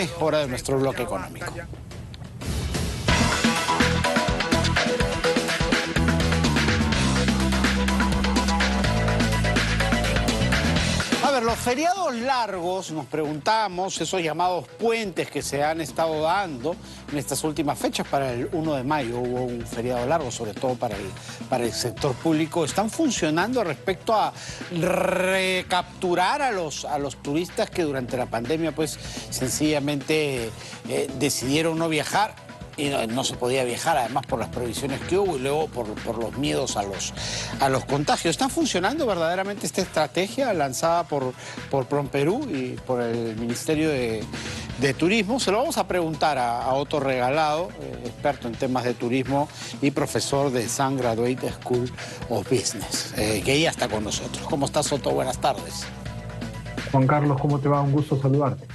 9, hora de nuestro bloque económico. A ver, los feriados largos, nos preguntamos, esos llamados puentes que se han estado dando en estas últimas fechas. Para el 1 de mayo hubo un feriado largo, sobre todo para el sector público. ¿Están funcionando respecto a recapturar a los turistas que durante la pandemia pues sencillamente decidieron no viajar? Y no se podía viajar, además por las prohibiciones que hubo y luego por los miedos a los contagios. ¿Está funcionando verdaderamente esta estrategia lanzada por PROMPERÚ y por el Ministerio de Turismo? Se lo vamos a preguntar a Otto Regalado, experto en temas de turismo y profesor de Sun Graduate School of Business, que ya está con nosotros. ¿Cómo estás, Otto? Buenas tardes. Juan Carlos, ¿cómo te va? Un gusto saludarte.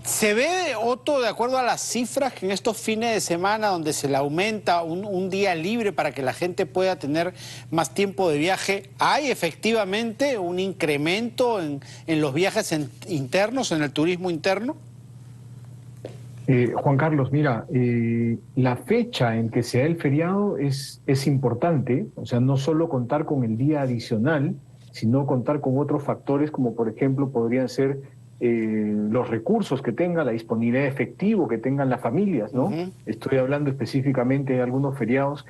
¿Se ve, Otto, de acuerdo a las cifras, que en estos fines de semana donde se le aumenta un día libre para que la gente pueda tener más tiempo de viaje, hay efectivamente un incremento en los viajes internos, en el turismo interno? Juan Carlos, mira, la fecha en que se da el feriado es importante, o sea, no solo contar con el día adicional, sino contar con otros factores como, por ejemplo, podrían ser los recursos que tenga, la disponibilidad de efectivo que tengan las familias, ¿no? Estoy hablando específicamente de algunos feriados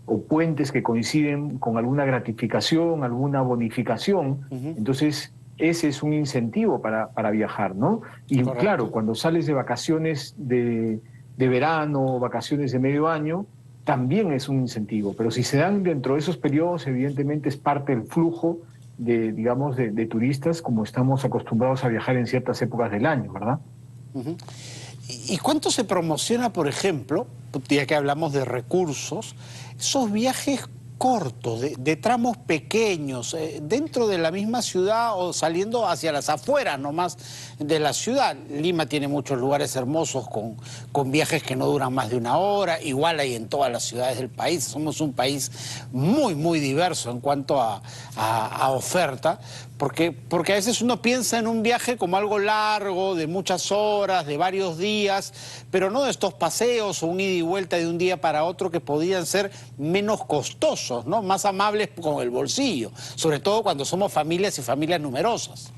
o puentes que coinciden con alguna gratificación, alguna bonificación. Entonces, ese es un incentivo para viajar, ¿no? Y correcto. Claro, cuando sales de vacaciones de verano, vacaciones de medio año, también es un incentivo. Pero si se dan dentro de esos periodos, evidentemente es parte del flujo de turistas, como estamos acostumbrados a viajar en ciertas épocas del año, ¿verdad? ¿Y cuánto se promociona, por ejemplo, ya que hablamos de recursos, esos viajes cortos, de tramos pequeños, dentro de la misma ciudad o saliendo hacia las afueras nomás de la ciudad? Lima tiene muchos lugares hermosos con viajes que no duran más de una hora, igual hay en todas las ciudades del país. Somos un país muy, muy diverso en cuanto a oferta, porque a veces uno piensa en un viaje como algo largo, de muchas horas, de varios días, pero no de estos paseos o un ida y vuelta de un día para otro que podrían ser menos costosos, ¿no? Más amables con el bolsillo, sobre todo cuando somos familias y familias numerosas.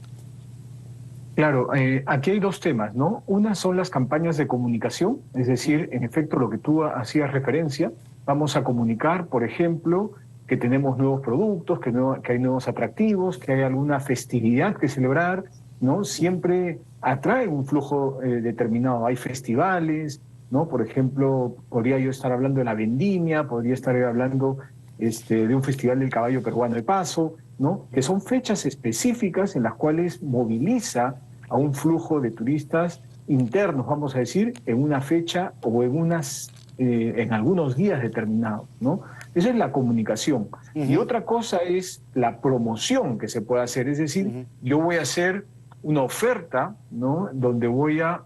Claro, aquí hay dos temas, ¿no? Una son las campañas de comunicación, es decir, en efecto, lo que tú hacías referencia, vamos a comunicar, por ejemplo, que tenemos nuevos productos, que hay nuevos atractivos, que hay alguna festividad que celebrar, ¿no? Siempre atrae un flujo determinado. Hay festivales, ¿no? Por ejemplo, podría yo estar hablando de la vendimia, podría estar hablando de un festival del caballo peruano de paso, ¿no? Que son fechas específicas en las cuales moviliza a un flujo de turistas internos, vamos a decir, en una fecha o en algunos días determinados, ¿no? Esa es la comunicación. Y otra cosa es la promoción que se puede hacer, es decir, yo voy a hacer una oferta, ¿no? Donde voy a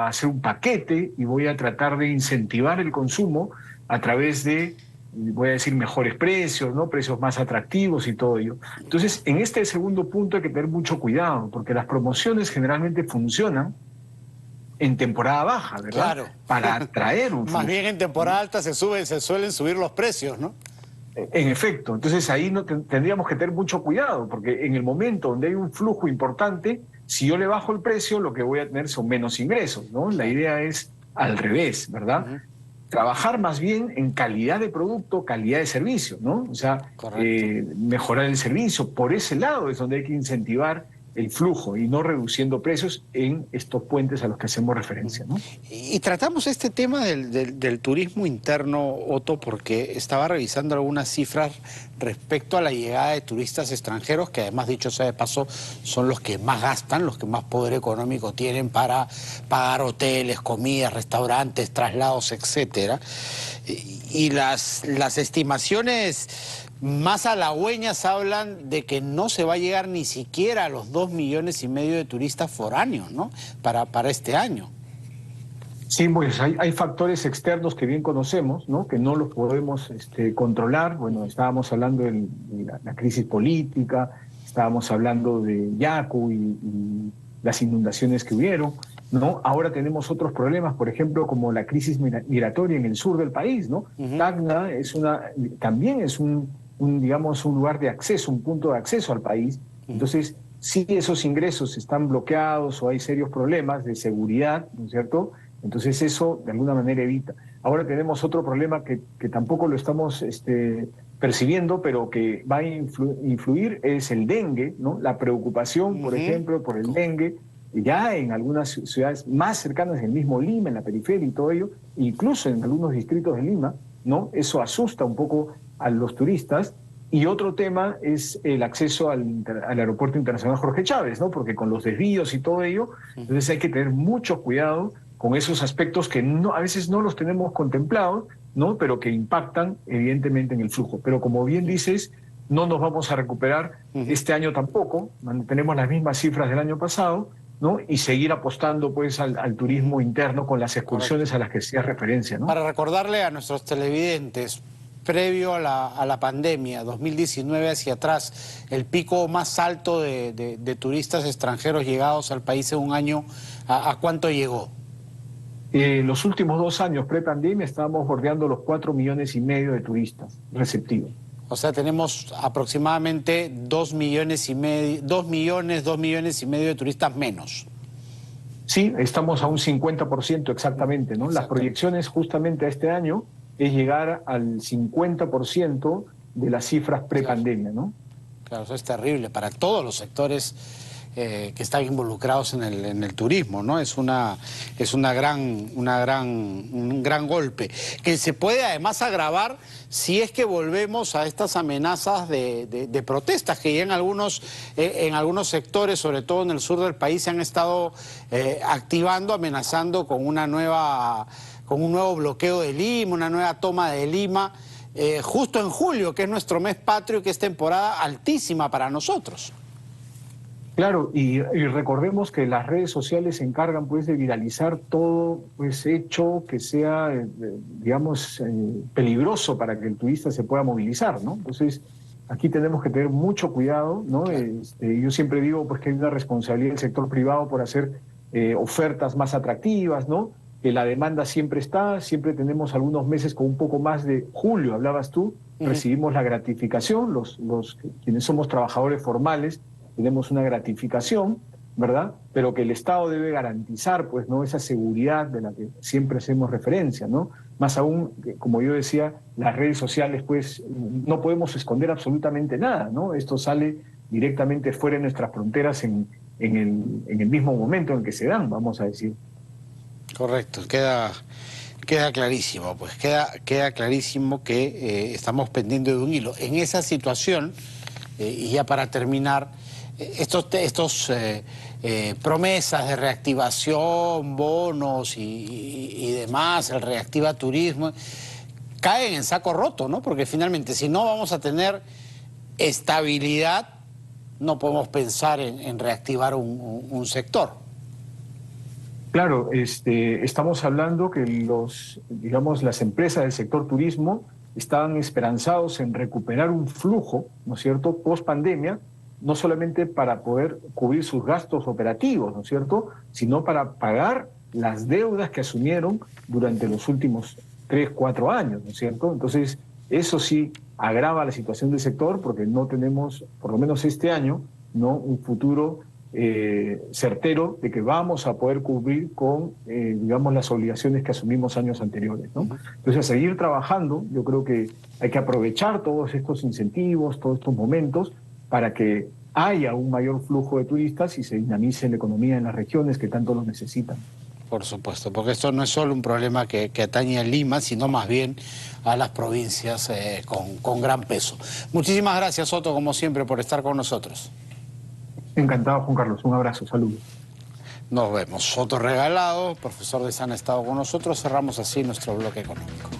hacer un paquete y voy a tratar de incentivar el consumo a través de, voy a decir, mejores precios, ¿no? Precios más atractivos y todo ello. Entonces, en este segundo punto hay que tener mucho cuidado, porque las promociones generalmente funcionan en temporada baja, ¿verdad? Claro. Para atraer un flujo. Más bien en temporada alta se suelen subir los precios, ¿no? En efecto, entonces ahí tendríamos que tener mucho cuidado, porque en el momento donde hay un flujo importante, si yo le bajo el precio, lo que voy a tener son menos ingresos, ¿no? La idea es al revés, ¿verdad? Trabajar más bien en calidad de producto, calidad de servicio, ¿no? O sea, mejorar el servicio. Por ese lado es donde hay que incentivar el flujo y no reduciendo precios en estos puentes a los que hacemos referencia, ¿no? Y tratamos este tema del turismo interno, Otto, porque estaba revisando algunas cifras respecto a la llegada de turistas extranjeros, que además, dicho sea de paso, son los que más gastan, los que más poder económico tienen para pagar hoteles, comidas, restaurantes, traslados, etcétera. Y las estimaciones más halagüeñas hablan de que no se va a llegar ni siquiera a los 2,5 millones de turistas foráneos, ¿no? Para este año. Sí, pues hay factores externos que bien conocemos, ¿no? Que no los podemos controlar. Bueno, estábamos hablando de la crisis política, estábamos hablando de Yaku y las inundaciones que hubieron. ¿no? Ahora tenemos otros problemas, por ejemplo, como la crisis migratoria en el sur del país, ¿no? Tacna también es digamos, un lugar de acceso, un punto de acceso al país. Entonces, si esos ingresos están bloqueados o hay serios problemas de seguridad, ¿no es cierto? Entonces eso de alguna manera evita. Ahora tenemos otro problema que tampoco lo estamos percibiendo, pero que va a influir, es el dengue, ¿no? La preocupación, por ejemplo, por el dengue, ya en algunas ciudades más cercanas, en el mismo Lima, en la periferia y todo ello, incluso en algunos distritos de Lima, ¿no? Eso asusta un poco a los turistas. Y otro tema es el acceso al Aeropuerto Internacional Jorge Chávez, ¿no? Porque con los desvíos y todo ello, entonces hay que tener mucho cuidado con esos aspectos que a veces no los tenemos contemplados, ¿no? Pero que impactan evidentemente en el flujo. Pero como bien dices, no nos vamos a recuperar este año tampoco, mantenemos las mismas cifras del año pasado, ¿no? Y seguir apostando pues al turismo interno con las excursiones a las que hacía referencia, ¿no? Para recordarle a nuestros televidentes, previo a la pandemia, 2019 hacia atrás, el pico más alto de turistas extranjeros llegados al país en un año, ¿a cuánto llegó? Los últimos 2 años pre-pandemia estábamos bordeando los 4,5 millones de turistas receptivos. O sea, tenemos aproximadamente 2 millones y medio de turistas menos. Sí, estamos a un 50% exactamente, ¿no? Las proyecciones justamente a este año es llegar al 50% de las cifras pre-pandemia, ¿no? Claro, eso es terrible para todos los sectores que están involucrados en el turismo, ¿no? Es un gran golpe, que se puede además agravar si es que volvemos a estas amenazas de protestas que ya en algunos sectores, sobre todo en el sur del país, se han estado activando, amenazando con un nuevo bloqueo de Lima, una nueva toma de Lima, justo en julio, que es nuestro mes patrio, que es temporada altísima para nosotros. Claro, y recordemos que las redes sociales se encargan pues de viralizar todo pues hecho que sea, digamos, peligroso para que el turista se pueda movilizar, ¿no? Entonces, aquí tenemos que tener mucho cuidado, ¿no? Claro. Yo siempre digo pues que hay una responsabilidad del sector privado por hacer ofertas más atractivas, ¿no? Que la demanda siempre está, siempre tenemos algunos meses con un poco más de julio, hablabas tú, recibimos la gratificación, quienes somos trabajadores formales, tenemos una gratificación, ¿verdad? Pero que el Estado debe garantizar, pues, ¿no? Esa seguridad de la que siempre hacemos referencia, ¿no? Más aún, como yo decía, las redes sociales, pues, no podemos esconder absolutamente nada, ¿no? Esto sale directamente fuera de nuestras fronteras en el mismo momento en que se dan, vamos a decir. Correcto, queda clarísimo, pues, queda clarísimo que estamos pendientes de un hilo. En esa situación, y ya para terminar, estos promesas de reactivación, bonos y demás, el Reactiva Turismo, caen en saco roto, ¿no? Porque finalmente, si no vamos a tener estabilidad, no podemos pensar en reactivar un sector. Claro, estamos hablando que las empresas del sector turismo estaban esperanzados en recuperar un flujo, ¿no es cierto?, post pandemia, no solamente para poder cubrir sus gastos operativos, ¿no es cierto?, sino para pagar las deudas que asumieron durante los últimos 3, 4 años, ¿no es cierto? Entonces, eso sí agrava la situación del sector porque no tenemos, por lo menos este año, ¿no?, un futuro certero de que vamos a poder cubrir con, digamos, las obligaciones que asumimos años anteriores, ¿no? Entonces, a seguir trabajando, yo creo que hay que aprovechar todos estos incentivos, todos estos momentos, para que haya un mayor flujo de turistas y se dinamice la economía en las regiones que tanto lo necesitan. Por supuesto, porque esto no es solo un problema que atañe a Lima, sino más bien a las provincias con gran peso. Muchísimas gracias, Soto, como siempre, por estar con nosotros. Encantado, Juan Carlos. Un abrazo, saludos. Nos vemos. Soto Regalado, profesor de SANA, ha estado con nosotros. Cerramos así nuestro bloque económico.